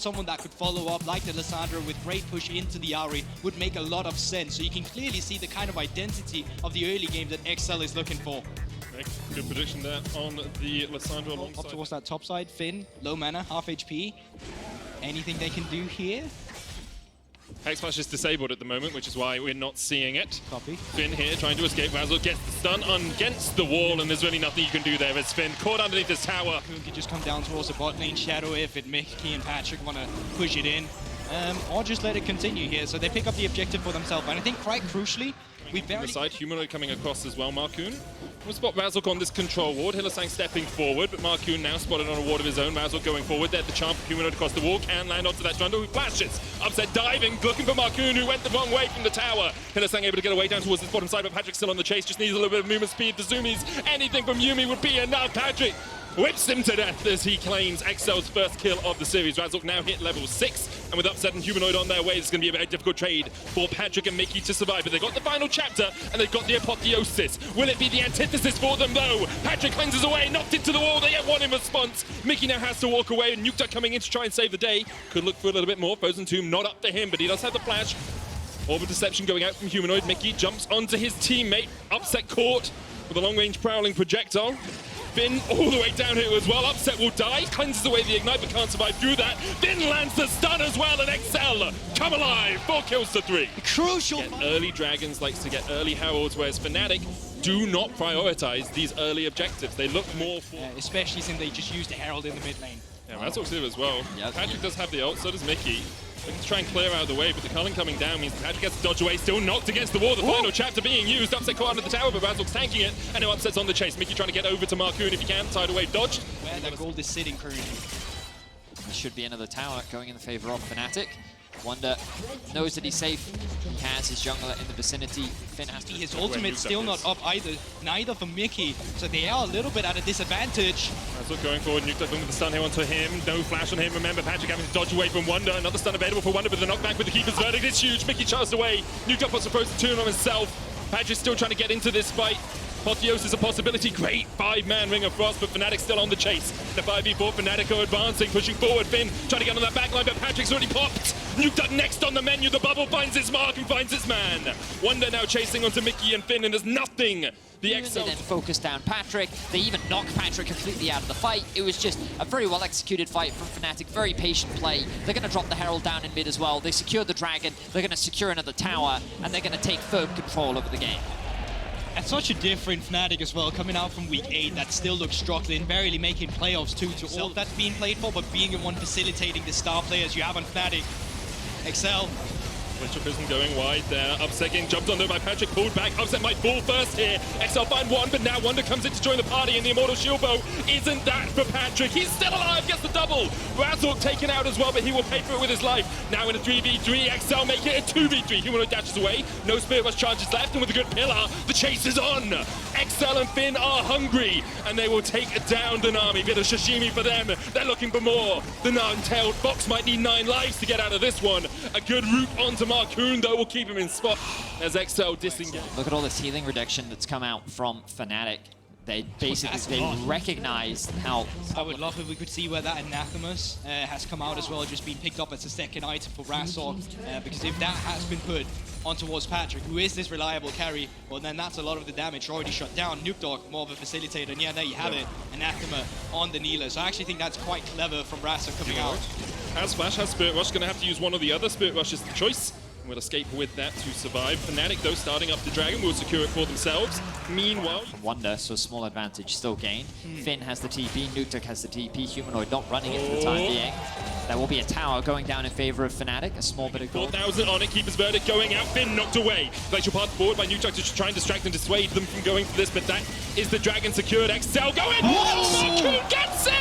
someone that could follow up like the Lissandra with great push into the Auri would make a lot of sense. So you can clearly see the kind of identity of the early game that XL is looking for. Good prediction there on the Lissandra alongside. Up towards that top side, Finn, low mana, half HP. Anything they can do here? Hex Flash is disabled at the moment, which is why we're not seeing it. Copy. Finn here trying to escape. Razzle gets the stun against the wall, and there's really nothing you can do there as Finn caught underneath this tower. You could just come down towards the bot lane shadow if Mickey and Patrick want to push it in. Or just let it continue here. So they pick up the objective for themselves. And I think quite crucially, we barely... Side, Humanoid coming across as well, Markoon. We'll spot Razzle on this control ward. Hylissang stepping forward, but Markoon now spotted on a ward of his own. Razzle going forward there. The champ Humanoid across the wall can land onto that Strandal who flashes. Upset diving, looking for Markoon who went the wrong way from the tower. Hylissang able to get away down towards this bottom side, but Patrick still on the chase. Just needs a little bit of movement speed. The zoomies, anything from Yuumi would be enough. Patrick whips him to death as he claims XL's first kill of the series. Razzle now hit level 6, and with Upset and Humanoid on their way, it's going to be a very difficult trade for Patrick and Mickey to survive. But they've got the final chapter, and they've got the apotheosis. Will it be the antithesis for them, though? Patrick cleanses away, knocked into the wall. They get one in response. Mickey now has to walk away, and Nukeduck coming in to try and save the day. Could look for a little bit more. Frozen Tomb not up to him, but he does have the flash. Orb of Deception going out from Humanoid. Mickey jumps onto his teammate. Upset caught with a long-range prowling projectile. Finn all the way down here as well. Upset will die, cleanses away the ignite, but can't survive through that. Finn lands the stun as well, and XL come alive. 4 kills to 3. Crucial. Early Dragons likes to get early Heralds, whereas Fnatic do not prioritize these early objectives. They look more for... especially since they just used the Herald in the mid lane. Yeah, Razzle's here as well. Patrick does have the ult, so does Mickey. Looking to try and clear out of the way, but the Cullen coming down means Patrick gets to dodge away, still knocked against the wall. The final chapter being used. Upset caught under the tower, but Razzle's tanking it, and now Upset's on the chase. Mickey trying to get over to Markoon if he can. Side away, dodged. Where that gold is sitting currently. There should be another tower going in the favor of Fnatic. Wonder knows that he's safe. He has his jungler in the vicinity. Finn has to... His ultimate's still not up either. Neither for Mickey. So they are a little bit at a disadvantage. Razzle going forward. Nukeduck with the stun here onto him. No flash on him. Remember, Patrick having to dodge away from Wonder. Another stun available for Wonder, but the knockback with the Keeper's Verdict is huge. Mickey charged away. Nukeduck puts a Frozen Tomb on himself. Patrick still trying to get into this fight. Apotheosis is a possibility. Great 5-man Ring of Frost, but Fnatic still on the chase. The 5v4, Fnatic are advancing, pushing forward. Finn trying to get on that backline, but Patrick's already popped. Nukeduck next on the menu. The bubble finds its mark and finds its man. Wonder now chasing onto Mickey and Finn, and there's nothing. The XL... They then focus down Patrick. They even knock Patrick completely out of the fight. It was just a very well executed fight from Fnatic. Very patient play. They're going to drop the Herald down in mid as well. They secure the Dragon. They're going to secure another tower, and they're going to take firm control over the game. And such a different Fnatic as well, coming out from week 8 that still looks struggling, barely making playoffs too, to all that's being played for, but being the one facilitating the star players you have on Fnatic. XL. Winter Prison going wide there. Upset getting jumped on there by Patrick, pulled back. Upset might fall first here. XL find one, but now Wonder comes in to join the party, and the Immortal Shield Bow isn't that for Patrick. He's still alive, gets the double. Razzle taken out as well, but he will pay for it with his life. Now in a 3v3, XL make it a 2v3. Humanoid dashes away. No Spirit Rush charges left, and with a good pillar, the chase is on. XL and Finn are hungry, and they will take down the Nami. Bit of sashimi for them. They're looking for more. The nine-tailed fox might need 9 lives to get out of this one. A good route onto Markoon, though, will keep him in spot as XL disengage. Look at all this healing reduction that's come out from Fnatic. They basically recognized how... I would love if we could see where that Anathemas has come out as well, just being picked up as a second item for Razzle, because if that has been put on towards Patrick, who is this reliable carry, well then that's a lot of the damage already shut down. Nukeduck, more of a facilitator, and yeah, there you have it, Anathema on the Neela. So I actually think that's quite clever from Razzle coming out. Has Flash, has Spirit Rush, gonna have to use one or the other. Spirit Rush is the choice. Will escape with that to survive. Fnatic, though, starting up the Dragon, will secure it for themselves. Meanwhile... Wonder, so small advantage still gained. Finn has the TP, Nukeduck has the TP, Humanoid not running it for the time being. There will be a tower going down in favor of Fnatic, a small bit of gold. 4,000 on it, Keeper's Verdict going out, Finn knocked away. Glacial path forward by Nukeduck to try and distract and dissuade them from going for this, but that is the Dragon secured. XL going! Markoon gets it!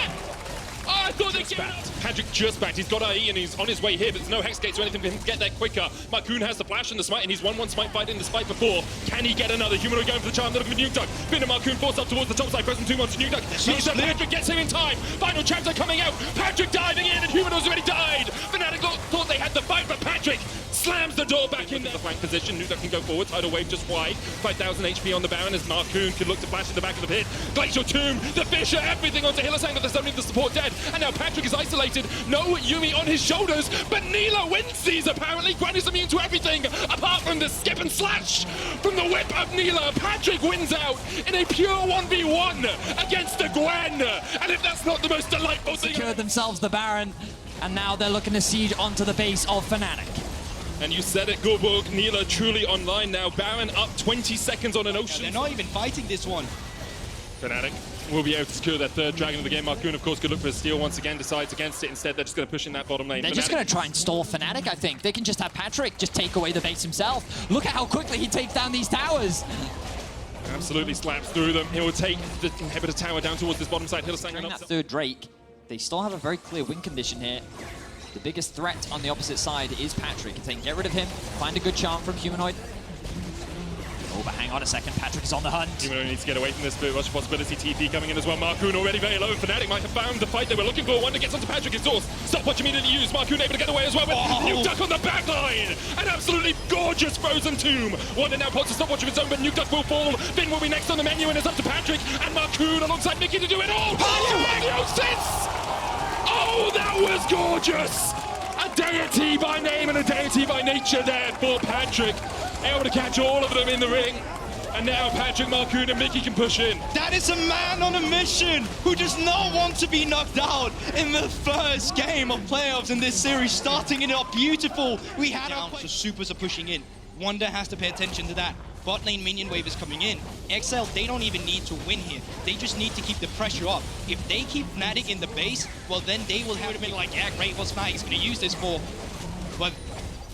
Oh, I thought they gave it. Patrick just backed. He's got IE and he's on his way here, but there's no hex gates or anything for him to get there quicker. Markoon has the flash and the smite, and he's 1-1 smite fight in the spike before. Can he get another? Humanoid going for the charm, looking for Nukeduck. Finn and Markoon forced up towards the top side. Frozen Tomb onto Nukeduck. Patrick gets him in time. Final chapter coming out. Patrick diving in, and Humanoid's already died. Fnatic thought they had the fight, but Patrick slams the door. door back in the flank position. Nuke can go forward. Tidal Wave just wide. 5,000 HP on the Baron as Marcoon can look to flash in the back of the pit. Glacial Tomb, the Fisher, everything onto Hylissang, but there's only the support dead. And now Patrick is isolated. No Yuumi on his shoulders, but Nila wins these apparently. Gwen is immune to everything apart from the skip and slash from the whip of Nila. Patrick wins out in a pure 1v1 against the Gwen. And if that's not the most delightful thing. Secured themselves the Baron, and now they're looking to siege onto the base of Fnatic. And you said it, Gorborg, Nila truly online now. Baron up 20 seconds on an Ocean. They're not even fighting this one. Fnatic will be able to secure their third Dragon of the game. Marcoon, of course, could look for a steal once again, decides against it. Instead, they're just going to push in that bottom lane. They're Fnatic. just going to try and stall Fnatic, I think. They can just have Patrick just take away the base himself. Look at how quickly he takes down these towers. Absolutely slaps through them. He will take the inhibitor tower down towards this bottom side. Hylissang During that third Drake, they still have a very clear win condition here. The biggest threat on the opposite side is Patrick. If they can get rid of him, find a good charm from Humanoid. Oh, but hang on a second, Patrick is on the hunt. Humanoid needs to get away from this, but watch the possibility. TP coming in as well. Marcoon already very low. Fnatic might have found the fight they were looking for. Wonder gets onto Patrick, exhaust. Stopwatch immediately used. Marcoon able to get away as well, but Nuke Duck on the back line. An absolutely gorgeous frozen tomb. Wonder now pots a stopwatch of its own, but Nuke Duck will fall. Finn will be next on the menu, and it's up to Patrick and Marcoon alongside Mickey to do it all. Oh, that was gorgeous! A deity by name and a deity by nature there for Patrick. Able to catch all of them in the ring. And now Patrick, Marcoon and Mickey can push in. That is a man on a mission who does not want to be knocked out in the first game of playoffs in this series, starting it off beautiful. We had our so supers are pushing in. Wonder has to pay attention to that. Bot lane minion wave is coming in. XL, they don't even need to win here. They just need to keep the pressure up. If they keep Fnatic in the base, well then they will have to be like, yeah, great, what's Fnatic's gonna use this for? But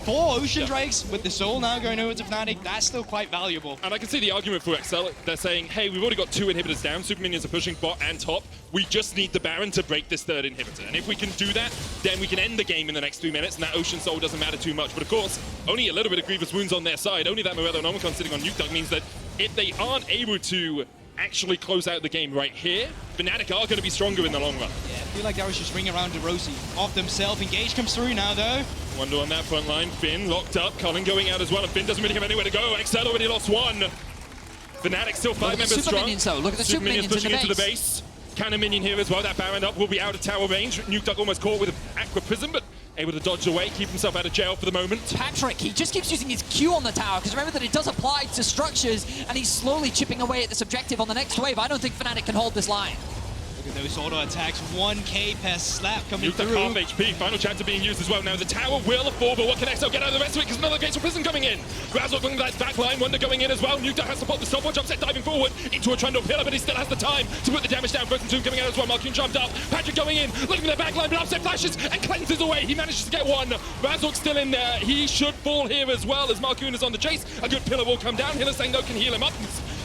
4 Ocean Drakes with the soul now going over to Fnatic, that's still quite valuable. And I can see the argument for XL. They're saying, hey, we've already got 2 inhibitors down. Super minions are pushing bot and top. We just need the Baron to break this third inhibitor. And if we can do that, then we can end the game in the next 3 minutes. And that Ocean Soul doesn't matter too much. But of course, only a little bit of Grievous Wounds on their side. Only that Morello and Omicron sitting on Nuke Duck means that if they aren't able to actually close out the game right here, Fnatic are going to be stronger in the long run. Yeah, I feel like that was just ring around DeRossi off themselves. Engage comes through now though. Wonder on that front line. Finn locked up. Cullen going out as well. And Finn doesn't really have anywhere to go. XL already lost 1. Fnatic still 5 members strong. Minions, though. Look at the super minions pushing in into the base. Cannon minion here as well. That Baron up will be out of tower range. Nuke Duck almost caught with an Aqua Prism, but able to dodge away, keep himself out of jail for the moment. Patrick, he just keeps using his Q on the tower, because remember that it does apply to structures, and he's slowly chipping away at this objective on the next wave. I don't think Fnatic can hold this line. Look at those auto attacks, 1k per slap coming through. Half HP, final chapter being used as well. Now the tower will fall, but what can XL get out of the rest of it? Because another Glacial Prison coming in. Razzle from that back line, Wonder going in as well. Nuke Duck has to pop the stopwatch, upset diving forward into a Trundle pillar, but he still has the time to put the damage down. Frozen Tomb coming out as well. Marcoon jumped up. Patrick going in, looking at the back line, but upset flashes and cleanses away. He manages to get 1. Razzle still in there. He should fall here as well as Marcoon is on the chase. A good pillar will come down. Hylissang though can heal him up,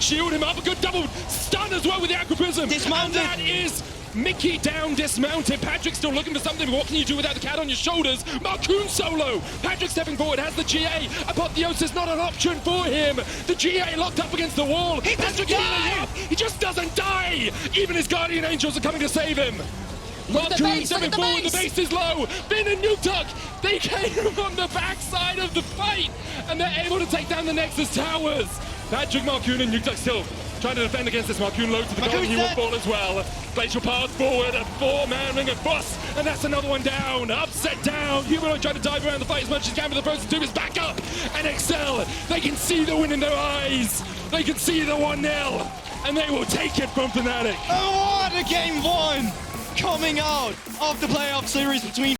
shield him up. A good double stun as well with the Aqua Prism. Dismounted. And that is Mickey down, dismounted. Patrick still looking for something, but what can you do without the cat on your shoulders? Marcoon solo. Patrick stepping forward, has the GA. Apotheosis not an option for him. The GA locked up against the wall. He doesn't die! He just doesn't die. Even his Guardian Angels are coming to save him. Marcoon stepping forward, the base is low. Finn and Nuke Duck, they came on the backside of the fight, and they're able to take down the Nexus towers. Patrick, Marcoon, and Nuke Duck still trying to defend against this. Marcoon low to the goal, he will fall as well. Glacial path forward, a 4-man ring of boss, and that's another one down. Upset down. Humanoid trying to dive around the fight as much as he can, but the Frozen Tomb is back up. And XL, they can see the win in their eyes. They can see the 1-0, and they will take it from Fnatic. Oh, what a game 1 coming out of the playoff series between